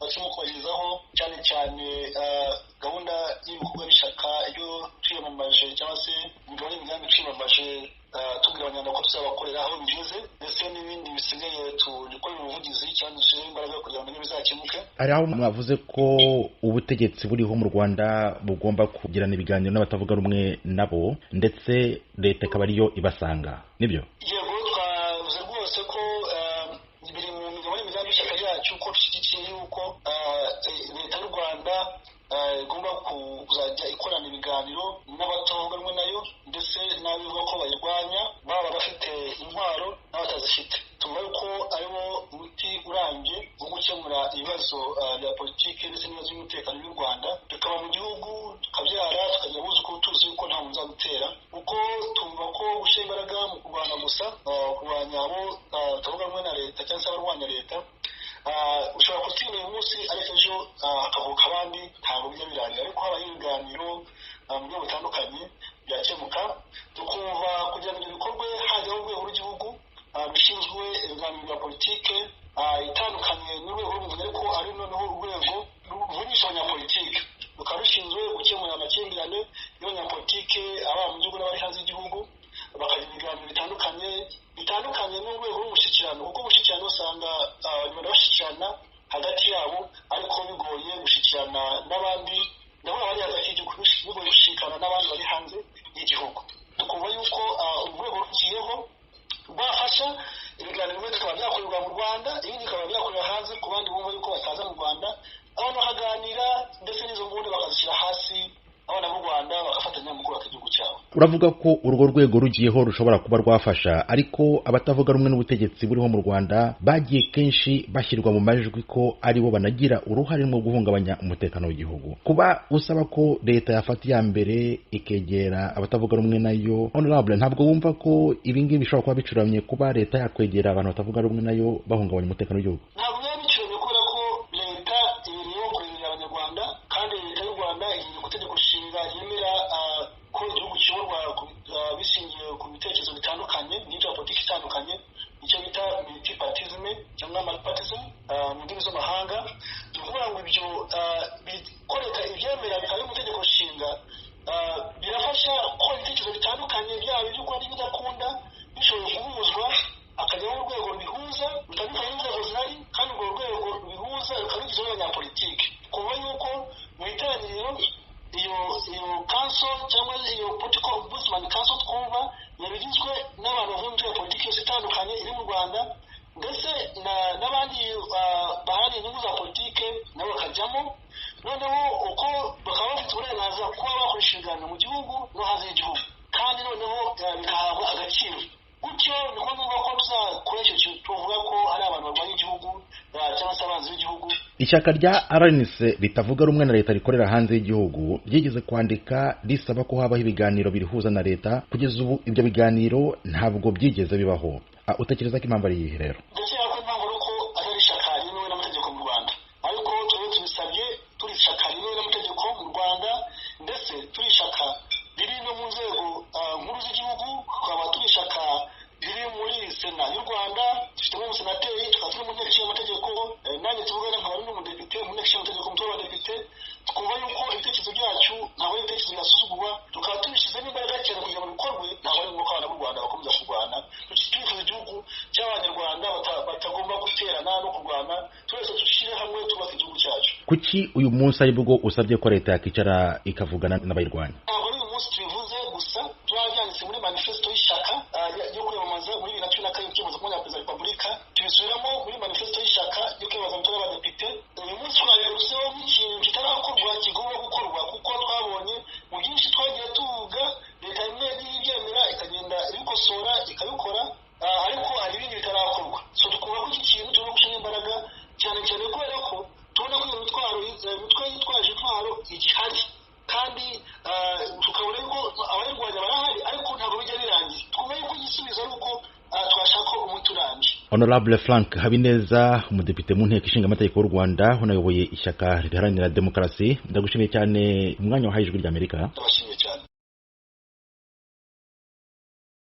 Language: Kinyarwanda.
barimo kubagirizaho cyane cyane gahunda y'ibikorwa bishaka iyo twiyamamaje cyangwa se imigabo n'imigambi twiyamamaje tubwira abanyarwanda ko tuzabakorera aho bigeze ndetse n'ibindi bisigaye tugikorera ubuvugizi cyangwa dushyire imbaraga kugira ngo bizakemuke. Hari aho mwavuze ko ubutegetsi buriho mu Rwanda bugomba kugirana ibiganiro n'abatavuga rumwe nabo ndetse leta ikaba ariyo ibasanga, nibyo? Yego, twavuze rwose ko biri mu migabo n'imigambi y'ishyaka ryacu ko dushyigikiye yuko leta y'u Rwanda igomba kuzajya ikorana ibiganiro n'abatavuga rumwe nayo ndetse n'abivuga ko bayirwanya, baba bafite intwaro n'abatazifite. Tuvuga yuko ariwo umuti urambye wo gukemura ibibazo bya politiki ndetse n'ibibazo by'umutekano by'u Rwanda, tukaba mu gihugu tukabyara tukagira abuzukuru tuzi yuko nta muntu uzadutera, kuko tumva ko gushyira imbaraga mu kurwanya gusa kurwanya abo batavuga rumwe na leta cyangwa se abarwanya leta ushobora gutsinda uyu munsi ariko ejo hakavuka abandi, ntabwo bijya birangira. Ariko habaye ibiganiro mu buryo butandukanye byakemuka, tukumva kugira ngo ibyo bikorwe hajyaho urwego rw'igihugu rushinzwe ibiganiro bya politike itandukanye n'urwego rw'umuvunyi, ariko ari noneho urwego ruvunisha abanyapolitike, rukaba rushinzwe gukemura amakimbirane y'abanyapolitike aba mu gihugu n'abari hanze y'igihugu, bakagira ibiganiro bitandukanye n'urwego rw'umushyikirano, kuko umushyikirano usanga abanyarwanda bashyikirana hagati yabo ariko bigoye gushyikirana n'abandi nabo bari hagati y'igihugu, bigoye gushyikirana n'abandi bari hanze y'igihugu. Tukumva yuko urwego rugiyeho rwafasha ibiganiro bimwe bikaba byakorerwa mu Rwanda, ibindi bikaba byakorera hanze ku bandi bumva yuko bataza mu Rwanda, abantu bakaganira ndetse n'izo nguni bakazishyira hasi, abana b'u Rwanda bagafatanya mu kubaka igihugu cyabo. Uravuga ko urwo rwego rugiyeho rushobora kuba rwafasha, ariko abatavuga rumwe n'ubutegetsi buriho mu Rwanda bagiye kenshi bashyirwa mu majwi ko aribo banagira uruhare mu guhungabanya umutekano w'igihugu. Kuba usaba ko leta yafata iya mbere ikegera abatavuga rumwe nayo, Honorable, ntabwo wumva ko ibi ngibi bishobora kuba bicuramye kuba leta yakwegera abantu batavuga rumwe nayo bahungabanya umutekano w'igihugu? Ntabwo biba bicuramye kubera ko leta iriho kurengera abanyarwanda, kandi leta y'u Rwanda iri ku itegeko nshinga yemera ko igihugu kiyoborwa bishingiye ku bitekerezo bitandukanye n'ibya politiki itandukanye, icyo bita multipartism cyangwa multipartism mu ndimi z'amahanga. Ni ukuvuga ngo ibyo ko leta ibyemera bikaba biri mu itegeko nshinga birafasha ko ibitekerezo bitandukanye byaba iby'ukunda n'ibidakunda bishobora guhuzwa, akajyaho urwego rubihuza rutandukanye n'inzego zihari, kandi urwo rwego rubihuza rukaba rugizwe n'abanyapolitiki. Kuva yuko mu itangiriro iyo council cyangwa iyo political ombudsman council twumva yabigizwe n'abantu bavuye mu ya politiki yose itandukanye iri mu Rwanda, ndetse n'abandi baharanira inyungu za politike nabo bakajyamo, noneho uko bakaba bafite uburenganzira kuba bakoresha ibiganiro mu gihugu no hanze y'igihugu, kandi noneho bikahabwa agaciro. Gutyo niko numva ko tuzakora icyo kintu tuvuga ko hari abantu barwanya igihugu cyangwa se abanzi b'igihugu. Ishyaka rya RNC ritavuga rumwe na leta rikorera hanze y'igihugu ryigeze kwandika risaba ko habaho ibiganiro birihuza na leta. Kugeza ubu ibyo biganiro ntabwo byigeze bibaho. Utekereza ko impamvu ari iyihe rero? Ndakeka ko impamvu ari uko atari ishyaka ryemewe n'amategeko mu Rwanda, ariko twebwe tubisabye turi ishyaka ryemewe n'amategeko mu Rwanda, ndetse turi ishyaka riri no mu nzego nkuru z'igihugu, tukaba turi ishyaka riri muri Sena y'u Rwanda, dufitemo umusenateri, tukaba turi mu nteko ishinga amategeko, nanjye tuvugana nkaba ari n'umudepite mu nteko ishinga amategeko, umutwe w'abadepite. Twumva yuko ibitekerezo byacu ntabwo ari ibitekerezo byasuzugurwa, tukaba tubishyizemo imbaraga cyane kugira ngo bikorwe, ntabwo ari ngombwa ko abana b'u Rwanda bakomeza kurwana. Twifuza igihugu cy'abanyarwanda batagomba guterana no kurwana, twese dushyire hamwe twubaka igihugu cyacu. Kuki uyu munsi ari bwo usabye ko leta yakicara ikavugana n'abayirwanya? Ntabwo ari uyu munsi tubivuze gusa, turabyanditse muri manifesto y'ishyaka yo kwiyamamaza muri 2014 kwiyamamaza ku mwanya wa perezida wa repubulika, tubisubiramo muri manifesto y'ishyaka yo kwiyamamaza mu y'abadepite. Uyu munsi twabigarutseho nk'ikintu kitarakorwa kigomba gukorwa, kuko twabonye mu byinshi twagiye tuvuga leta imwe yagiye ibyemera ikagenda ibikosora ikabikora, ariko hari ibindi bitarakorwa. So tukumva ko iki kintu tugomba gushyira imbaraga cyane cyane kubera ko tubona ko iyo mitwe yitwaje intwaro igihari, kandi tukabona yuko abayirwanya barahari, ariko ntabwo bijya birangira. Twumva yuko igisubizo ari uko twashaka umuti urambye. Honorable Frank Habineza, umudepite mu nteko ishinga amategeko y'u Rwanda, unayoboye ishyaka riharanira demokarasi, ndagushimiye cyane umwanya wahaye Ijwi ry'Amerika.